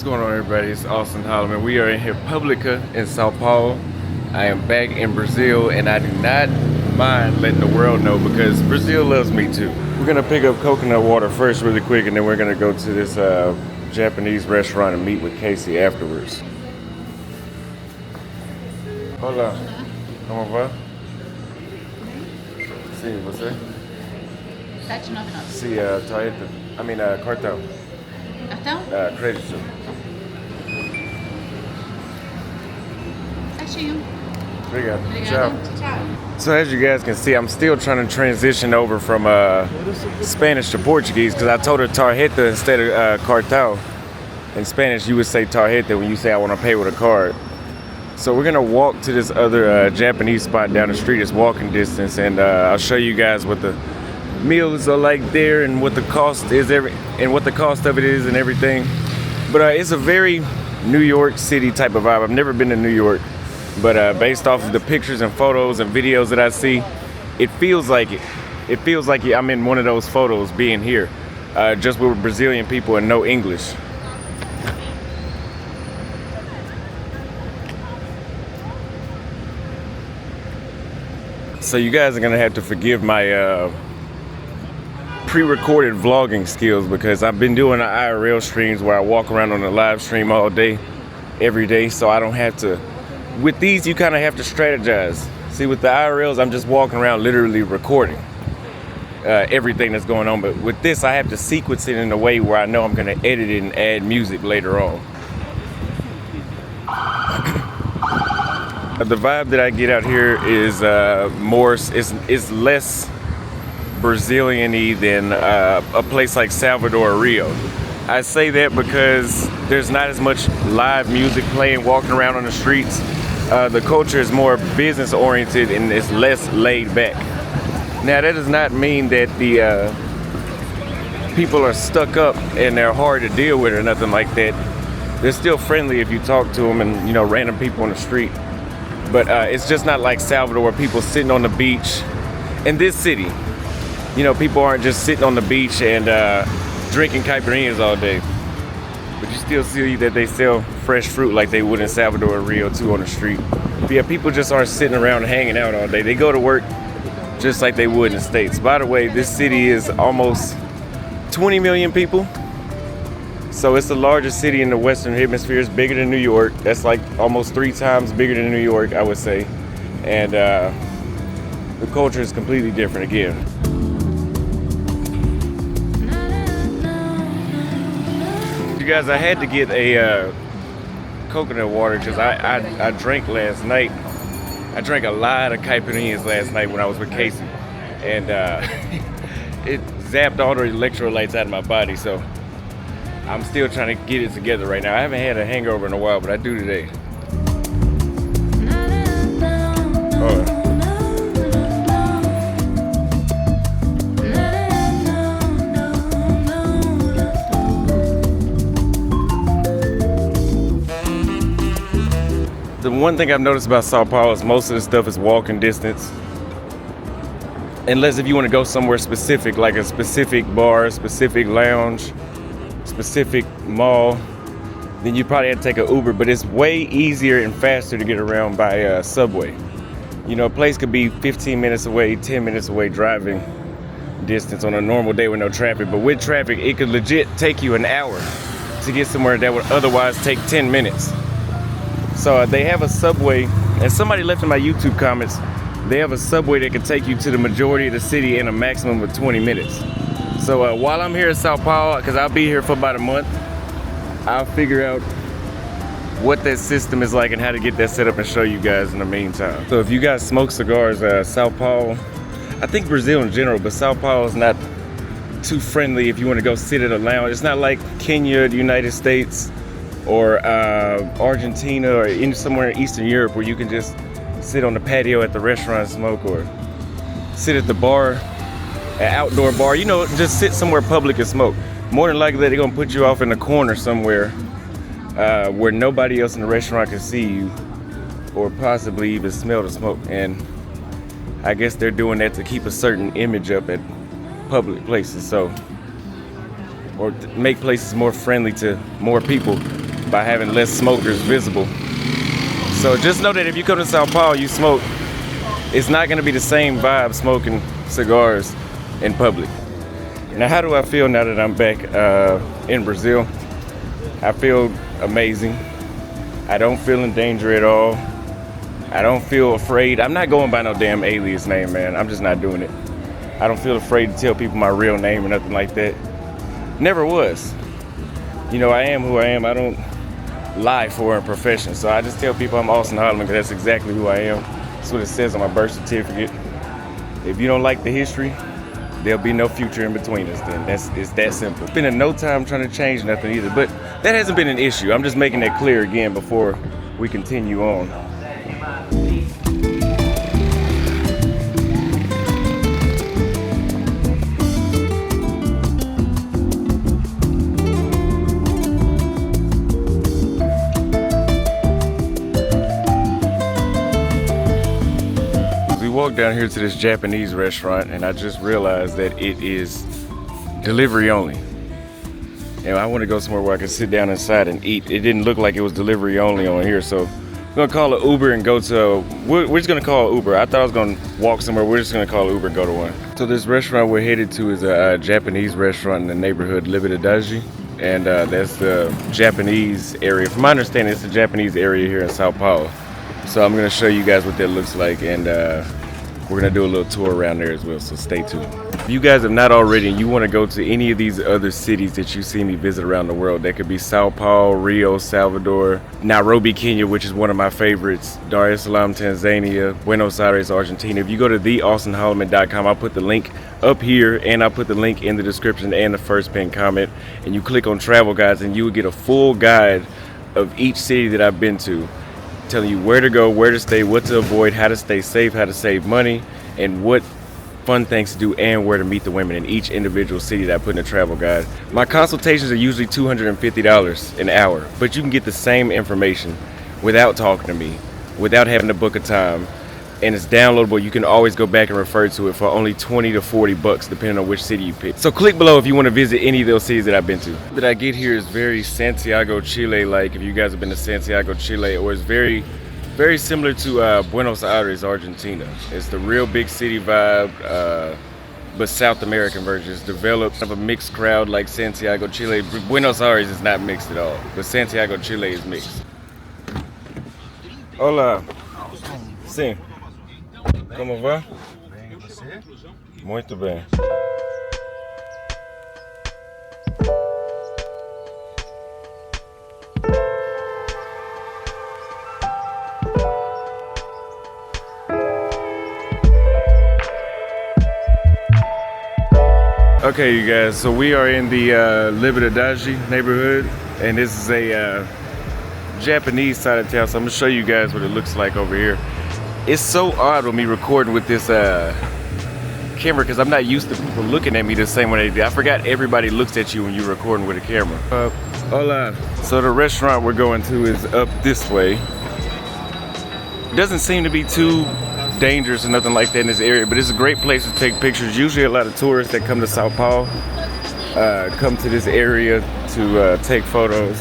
What's going on, everybody? It's Austin Holloman. We are in República in São Paulo. I am back in Brazil, and I do not mind letting the world know because Brazil loves me too. We're gonna pick up coconut water first really quick, and then we're gonna go to this Japanese restaurant and meet with Casey afterwards. Hola. ¿Cómo va? Sí, você? 799. Sí, tarjeta. Cartão. Cartão? Crédito. Certinho. Obrigado. Obrigada. Ciao. Tchau. So as you guys can see, I'm still trying to transition over from Spanish to Portuguese because I told her tarjeta instead of cartão. In Spanish, you would say tarjeta when you say I want to pay with a card. So we're gonna walk to this other Japanese spot down the street. It's walking distance, and I'll show you guys what the meals are like there and what the cost is what the cost of it is and everything. But it's a very New York City type of vibe. I've never been to New York, but based off of the pictures and photos and videos that I see, it feels like it. It feels like I'm in one of those photos being here, just with Brazilian people and no English. So you guys are gonna have to forgive my pre-recorded vlogging skills because I've been doing the IRL streams where I walk around on the live stream all day, every day, so I don't have to. With these, you kind of have to strategize. See, with the IRLs, I'm just walking around literally recording everything that's going on, but with this, I have to sequence it in a way where I know I'm gonna edit it and add music later on. The vibe that I get out here is is less Brazilian-y than a place like Salvador or Rio. I say that because there's not as much live music playing, walking around on the streets. The culture is more business-oriented and it's less laid back. Now, that does not mean that the people are stuck up and they're hard to deal with or nothing like that. They're still friendly if you talk to them and, you know, random people on the street. But it's just not like Salvador where people sitting on the beach. In this city, you know, people aren't just sitting on the beach and drinking caipirinhas all day. But you still see that they sell fresh fruit like they would in Salvador or Rio too on the street. But yeah, people just aren't sitting around and hanging out all day. They go to work just like they would in the States. By the way, this city is almost 20 million people. So it's the largest city in the Western Hemisphere. It's bigger than New York. That's like almost 3 times bigger than New York, I would say. And the culture is completely different again. You guys, I had to get a coconut water because I drank last night. I drank a lot of caipirinhas last night when I was with Casey. And it zapped all the electrolytes out of my body. So I'm still trying to get it together right now. I haven't had a hangover in a while, but I do today. The one thing I've noticed about São Paulo is most of the stuff is walking distance. Unless if you want to go somewhere specific, like a specific bar, specific lounge, specific mall, then you probably have to take an Uber, but it's way easier and faster to get around by subway. You know, a place could be 15 minutes away, 10 minutes away driving distance on a normal day with no traffic, but with traffic, it could legit take you an hour to get somewhere that would otherwise take 10 minutes. So they have a subway, and somebody left in my YouTube comments, they have a subway that can take you to the majority of the city in a maximum of 20 minutes. So while I'm here in São Paulo, because I'll be here for about a month, I'll figure out what that system is like and how to get that set up and show you guys in the meantime. So if you guys smoke cigars, São Paulo, I think Brazil in general, but São Paulo is not too friendly if you want to go sit at a lounge. It's not like Kenya, the United States, or Argentina, or somewhere in Eastern Europe where you can just sit on the patio at the restaurant and smoke, or sit at the bar, an outdoor bar, you know, just sit somewhere public and smoke. More than likely they're gonna put you off in the corner somewhere where nobody else in the restaurant can see you or possibly even smell the smoke. And I guess they're doing that to keep a certain image up at public places, so, or make places more friendly to more people. by having less smokers visible. So just know that if you come to São Paulo, you smoke, it's not gonna be the same vibe smoking cigars in public. Now, how do I feel now that I'm back in Brazil? I feel amazing. I don't feel in danger at all. I don't feel afraid. I'm not going by no damn alias name, man. I'm just not doing it. I don't feel afraid to tell people my real name or nothing like that. Never was. You know, I am who I am. I don't lie for a profession. So I just tell people I'm Austin Holloman because that's exactly who I am. That's what it says on my birth certificate. If you don't like the history, there'll be no future in between us then. It's that simple. It's been in no time trying to change nothing either, but that hasn't been an issue. I'm just making that clear again before we continue on. Walk down here to this Japanese restaurant and I just realized that it is delivery only. And I want to go somewhere where I can sit down inside and eat. It didn't look like it was delivery only on here, so I'm gonna call an Uber and go to, we're just gonna call an Uber. I thought I was gonna walk somewhere. We're just gonna call an Uber and go to one. So this restaurant we're headed to is a Japanese restaurant in the neighborhood Liberdade. And that's the Japanese area. From my understanding, it's the Japanese area here in São Paulo. So I'm gonna show you guys what that looks like, and we're gonna do a little tour around there as well, so stay tuned. If you guys have not already and you wanna go to any of these other cities that you see me visit around the world, that could be Sao Paulo, Rio, Salvador, Nairobi, Kenya, which is one of my favorites, Dar es Salaam, Tanzania, Buenos Aires, Argentina. If you go to theaustinholloman.com, I'll put the link up here and I'll put the link in the description and the first pinned comment, and you click on travel guides and you will get a full guide of each city that I've been to, telling you where to go, where to stay, what to avoid, how to stay safe, how to save money, and what fun things to do, and where to meet the women in each individual city that I put in the travel guide. My consultations are usually $250 an hour, but you can get the same information without talking to me, without having to book a time, and it's downloadable. You can always go back and refer to it for only 20 to 40 bucks depending on which city you pick. So click below if you want to visit any of those cities that I've been to. That I get here is very Santiago, Chile, like if you guys have been to Santiago, Chile, or it's very similar to Buenos Aires, Argentina. It's the real big city vibe, but South American version. It's developed of a mixed crowd like Santiago, Chile. Buenos Aires is not mixed at all, but Santiago, Chile is mixed. Hola. Sim. Como vai? Bem, e você? Muito bem. Okay, you guys, so we are in the Liberdade neighborhood, and this is a Japanese side of town, so I'm gonna show you guys what it looks like over here. It's so odd with me recording with this camera because I'm not used to people looking at me the same way they do. I forgot everybody looks at you when you're recording with a camera. Hola. So the restaurant we're going to is up this way. It doesn't seem to be too dangerous or nothing like that in this area, but it's a great place to take pictures. Usually a lot of tourists that come to Sao Paulo come to this area to take photos.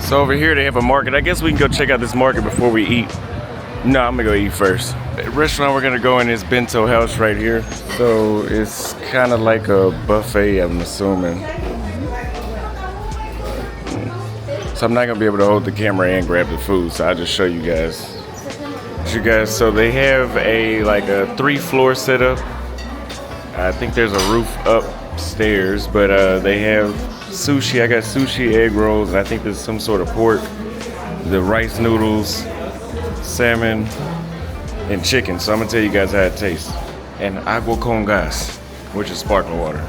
So over here they have a market. I guess we can go check out this market before we eat. No, I'm gonna go eat first. The restaurant we're gonna go in is Bento House right here. So it's kind of like a buffet, I'm assuming. So I'm not gonna be able to hold the camera and grab the food, so I'll just show you guys. So they have a 3-floor setup. I think there's a roof upstairs, but they have sushi. I got sushi, egg rolls, and I think there's some sort of pork, the rice noodles, salmon, and chicken. So I'm gonna tell you guys how it tastes. And agua con gas, which is sparkling water.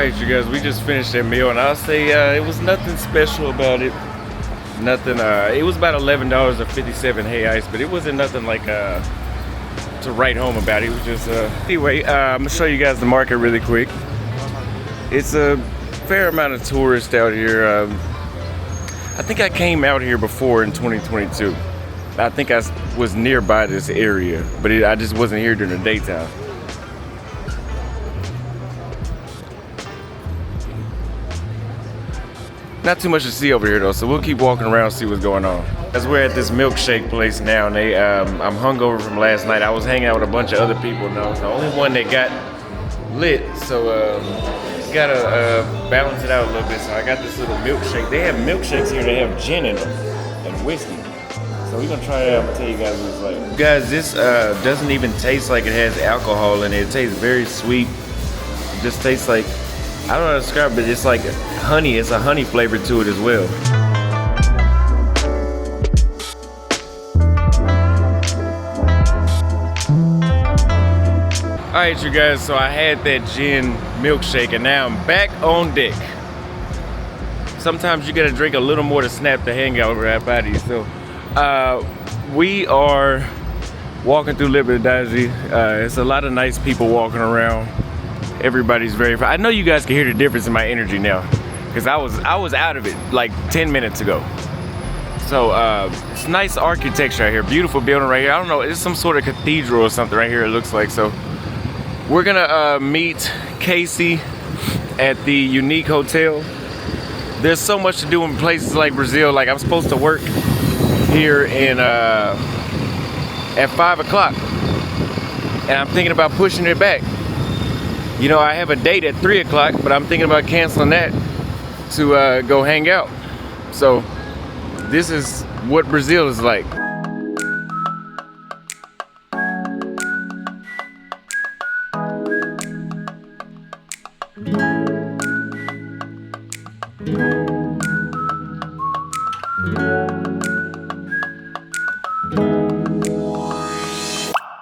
Alright, you guys, we just finished that meal, and I'll say it was nothing special about it. Nothing, it was about $11.57 but it wasn't nothing like to write home about. It was just, anyway, I'm gonna show you guys the market really quick. It's a fair amount of tourists out here. I think I came out here before in 2022. I think I was nearby this area, but I just wasn't here during the daytime. Not too much to see over here though, so we'll keep walking around and see what's going on. As we're at this milkshake place now, and I'm hungover from last night. I was hanging out with a bunch of other people, and I was the only one that got lit, so gotta balance it out a little bit. So I got this little milkshake. They have milkshakes here that have gin in them and whiskey. So we're gonna try it out and tell you guys what it's like. Guys, this doesn't even taste like it has alcohol in it. It tastes very sweet. It just tastes like, I don't know how to describe it, but it's like honey. It's a honey flavor to it as well. All right, you guys, so I had that gin milkshake and now I'm back on deck. Sometimes you gotta drink a little more to snap the hangover right out of you. So we are walking through Liberdade. It's a lot of nice people walking around. Everybody's very fine. I know you guys can hear the difference in my energy now, because I was out of it like 10 minutes ago. So it's nice architecture right here, beautiful building right here. I don't know, it's some sort of cathedral or something right here it looks like. So we're gonna meet Casey at the Unique Hotel. There's so much to do in places like Brazil. Like I'm supposed to work here in at 5 o'clock, and I'm thinking about pushing it back. You know, I have a date at 3 o'clock, but I'm thinking about canceling that to go hang out. So this is what Brazil is like.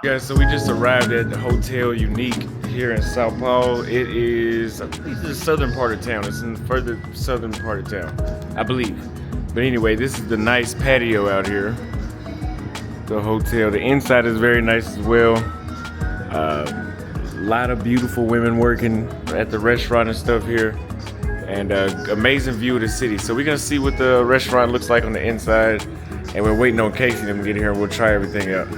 Guys, so we just arrived at the Hotel Unique here in São Paulo. It is, I believe, the southern part of town. It's in the further southern part of town, I believe. But anyway, this is the nice patio out here. The hotel, the inside is very nice as well. A lot of beautiful women working at the restaurant and stuff here. And amazing view of the city. So we're gonna see what the restaurant looks like on the inside. And we're waiting on Casey to get here and we'll try everything out.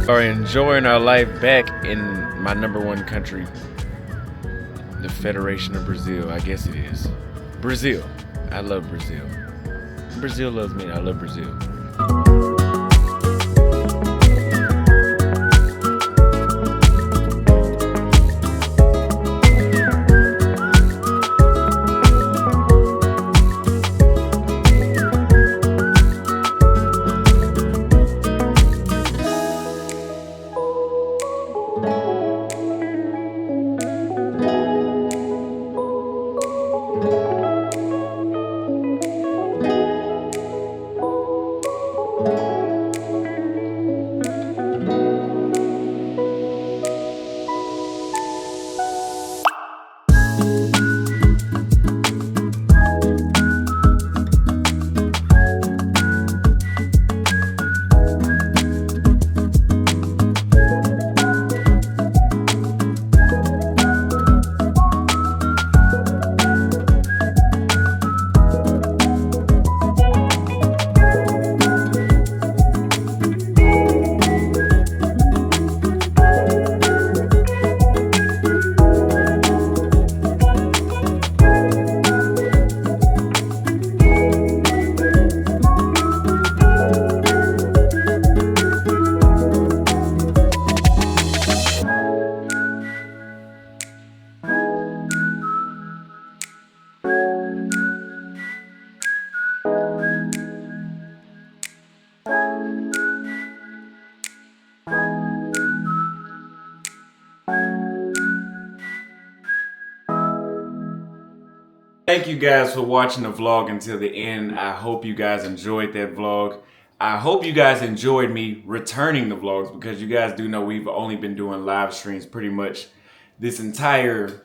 Are enjoying our life back in my #1 country, the Federation of Brazil. I guess it is. Brazil. I love Brazil. Brazil loves me. I love Brazil. Thank you guys for watching the vlog until the end. I hope you guys enjoyed that vlog. I hope you guys enjoyed me returning the vlogs, because you guys do know we've only been doing live streams pretty much this entire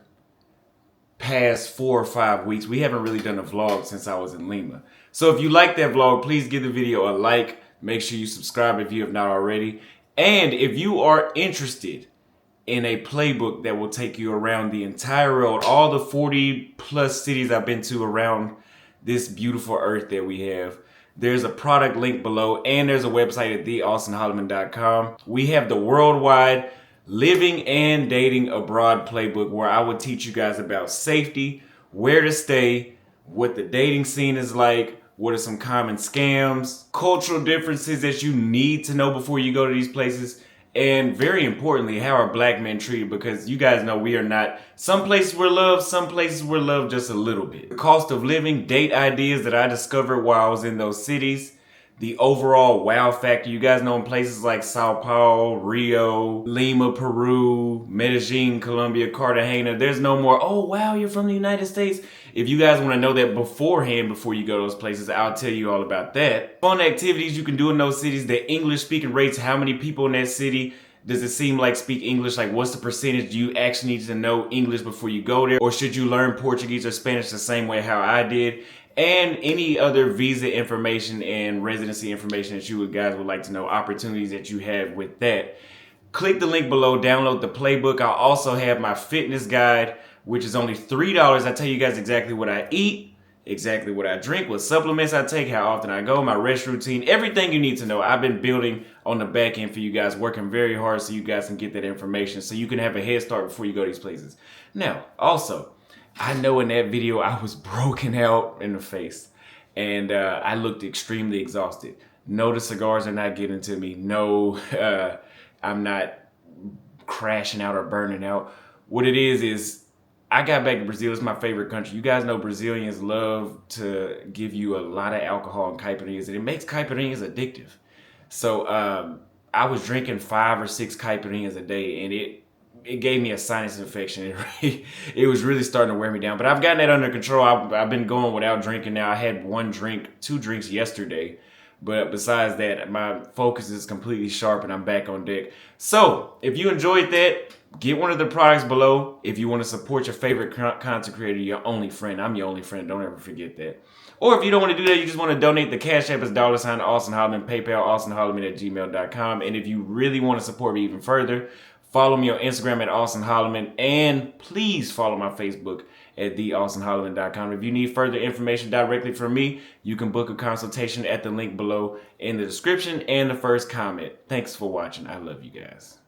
past 4 or 5 weeks. We haven't really done a vlog since I was in Lima. So if you like that vlog, please give the video a like. Make sure you subscribe if you have not already. And if you are interested in a playbook that will take you around the entire world, all the 40 plus cities I've been to around this beautiful earth that we have, there's a product link below, and there's a website at theaustinholloman.com. We have the worldwide living and dating abroad playbook, where I will teach you guys about safety, where to stay, what the dating scene is like, what are some common scams, cultural differences that you need to know before you go to these places, and very importantly, how are black men treated, because you guys know we are not, some places we're loved, some places we're loved just a little bit. The cost of living, date ideas that I discovered while I was in those cities, the overall wow factor. You guys know in places like São Paulo, Rio, Lima, Peru, Medellin, Colombia, Cartagena, there's no more, oh wow, you're from the United States. If you guys want to know that beforehand, before you go to those places, I'll tell you all about that. Fun activities you can do in those cities, the English speaking rates, how many people in that city does it seem like speak English? Like, what's the percentage? Do you actually need to know English before you go there? Or should you learn Portuguese or Spanish the same way how I did? And any other visa information and residency information that you guys would like to know, opportunities that you have with that. Click the link below, download the playbook. I'll also have my fitness guide, which is only $3. I tell you guys exactly what I eat, exactly what I drink, what supplements I take, how often I go, my rest routine, everything you need to know. I've been building on the back end for you guys, working very hard so you guys can get that information, so you can have a head start before you go to these places. Now, also, I know in that video I was broken out in the face, and I looked extremely exhausted. No, the cigars are not getting to me. No, I'm not crashing out or burning out. What it is I got back to Brazil. It's my favorite country. You guys know Brazilians love to give you a lot of alcohol and caipirinhas, and it makes caipirinhas addictive. So I was drinking 5 or 6 caipirinhas a day, and it gave me a sinus infection. It was really starting to wear me down. But I've gotten that under control. I've been going without drinking now. I had 2 drinks yesterday. But besides that, my focus is completely sharp and I'm back on deck. So if you enjoyed that, get one of the products below. If you want to support your favorite content creator, your only friend. I'm your only friend. Don't ever forget that. Or if you don't want to do that, you just want to donate, the Cash App is $ Austin Holloman, PayPal, austinholloman@gmail.com. And if you really want to support me even further, follow me on Instagram at Austin Holloman, and please follow my Facebook at theaustinholloman.com. If you need further information directly from me, you can book a consultation at the link below in the description and the first comment. Thanks for watching. I love you guys.